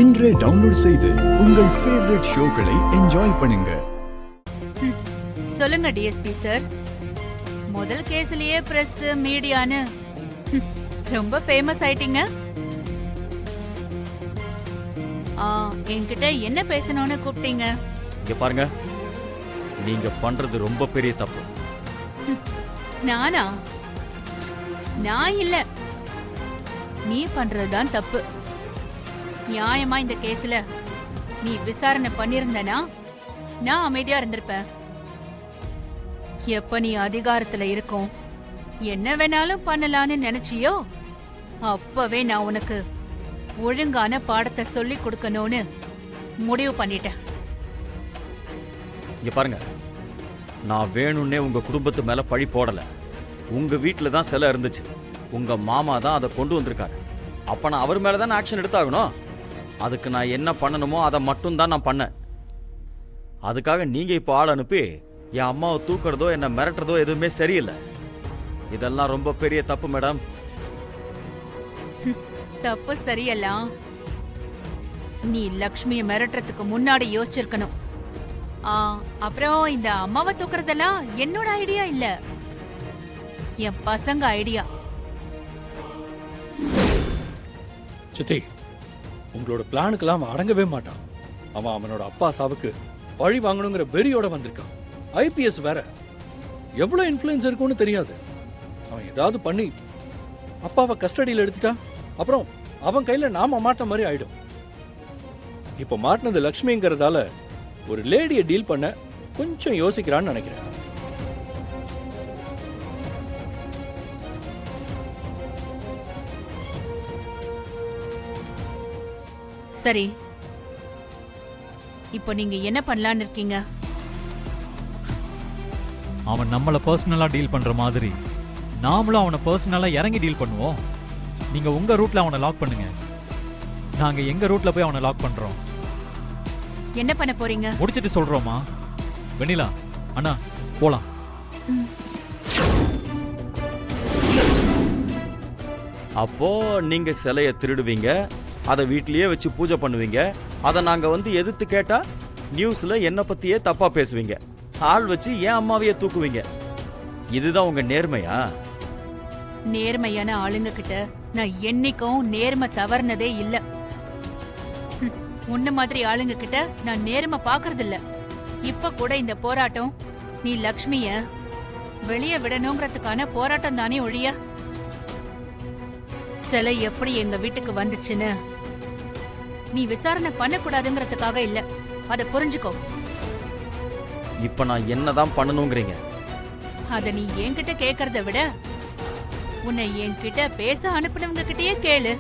இன்றே டவுன்லோட் செய்து உங்கள் ஃபேவரட் ஷோக்களை என்ஜாய் பண்ணுங்க. சொல்லுங்க டிஎஸ்பி சார். முதல் கேஸ்லயே பிரஸ் மீடியான்னு ரொம்ப ஃபேமஸ் ஆயிட்டீங்க. என்கிட்ட என்ன பேசணும்னு கூப்பிட்டீங்க? இங்க பாருங்க, நீங்க பண்றது ரொம்ப பெரிய தப்பு. நானா? நான் இல்ல, நீ பண்றதுதான் தப்பு. நியாயமா இந்த கேஸ்ல நீ விசாரணை பண்ணிருந்தனா நான் அமைதியா இருந்திருப்பேன். எப்ப நீ அதிகாரத்துல இருக்கும் என்ன வேணாலும் பண்ணலான்னு நினைச்சியோ அப்பவே நான் உனக்கு ஒழுங்கான பாடத்தை சொல்லி கொடுக்கணும்னு முடிவு பண்ணிட்டேன். இங்க பாருங்க, நான் வேணும்னே உங்க குடும்பத்து மேல பழி போடல. உங்க வீட்டுல தான் சிலை இருந்துச்சு, உங்க மாமா தான் அதை கொண்டு வந்திருக்காரு. அப்ப நான் அவர் மேலதான் ஆக்ஷன் எடுத்தாகணும். அதுக்கு நான் என்ன பண்ணணுமோ அதை மட்டும் தான் நான் பண்ணேன். அதுக்காக நீங்க இப்போ ஆள் அனுப்பி என் அம்மாவை தூக்குறதோ என்ன மிரட்டுறதோ எதுவுமே சரியில்லை. இதெல்லாம் ரொம்ப பெரிய தப்பு மேடம். தப்பு சரியெல்லாம் நீ லக்ஷ்மிய மிரட்டுறதுக்கு முன்னாடி யோசிச்சிருக்கணும். அப்புறம் இந்த அம்மாவை தூக்குறதெல்லாம் என்னோட ஐடியா இல்ல, என் பசங்க ஐடியா. சித்தி, உங்களோட பிளானுக்கெல்லாம் அவன் அடங்கவே மாட்டான். அவனோட அப்பா சாவுக்கு பழி வாங்கணுங்கிற வெறியோட வந்திருக்கான். ஐபிஎஸ் வேற, எவ்வளவு இன்ஃப்ளூயன்ஸ் இருக்கும்னு தெரியாது. அவன் ஏதாவது பண்ணி அப்பாவை கஸ்டடியில் எடுத்துட்டா அப்புறம் அவன் கையில நாம மாட்ட மாதிரி ஆயிடும். இப்ப மாட்டினது லக்ஷ்மிங்கிறதால ஒரு லேடியை டீல் பண்ண கொஞ்சம் யோசிக்கிறான்னு நினைக்கிறேன். சரி, இப்போ நீங்க என்ன பண்ணலான்னு இருக்கீங்க? அவன் நம்மள பர்சனலா டீல் பண்ற மாதிரி நாமளும் அவனை பர்சனலா இறங்கி டீல் பண்ணுவோம். நீங்க உங்க ரூட்ல அவனை லாக் பண்ணுங்க, நாங்க எங்க ரூட்ல போய் அவனை லாக் பண்றோம். என்ன பண்ண போறீங்க? முடிச்சிட்டு சொல்றோமா? வெண்ணிலா அண்ணா போலாம். அப்போ நீங்க சிலையை திருடுவீங்க, அதை வீட்லயே வச்சு பூஜை பண்ணுவீங்க. அதை நாங்க வந்து எதிர்த்து கேட்டா நியூஸ்ல என்ன பத்தியே தப்பா பேசுவீங்க. ஆள் வச்சு ஏன் அம்மாவையே தூக்குவீங்க. இதுதான் உங்க நேர்மையா? நேர்மையான ஆளுங்க கிட்ட நான் என்னைக்கும் நேர்மை தவறுனதே இல்ல. உன்ன மாதிரி ஆளுங்க கிட்ட நான் நேர்மை பாக்குறது இல்ல. இப்ப கூட இந்த போராட்டம் நீ லக்ஷ்மிய வெளியே விடணுங்கிறதுக்கான போராட்டம் தானே ஒழிய சிலை எப்படி எங்க வீட்டுக்கு வந்துச்சுன்னு நீ விசாரணை பண்ணக்கூடாதுங்கிறதுக்காக இல்ல. அத புரிஞ்சுக்கோ. இப்ப நான் என்னதான் பண்ணணுங்கிறீங்க? அத நீ என்கிட்ட கேக்குறத விட உன்னை என்கிட்ட பேச அனுப்பினவங்க கிட்டயே கேளு.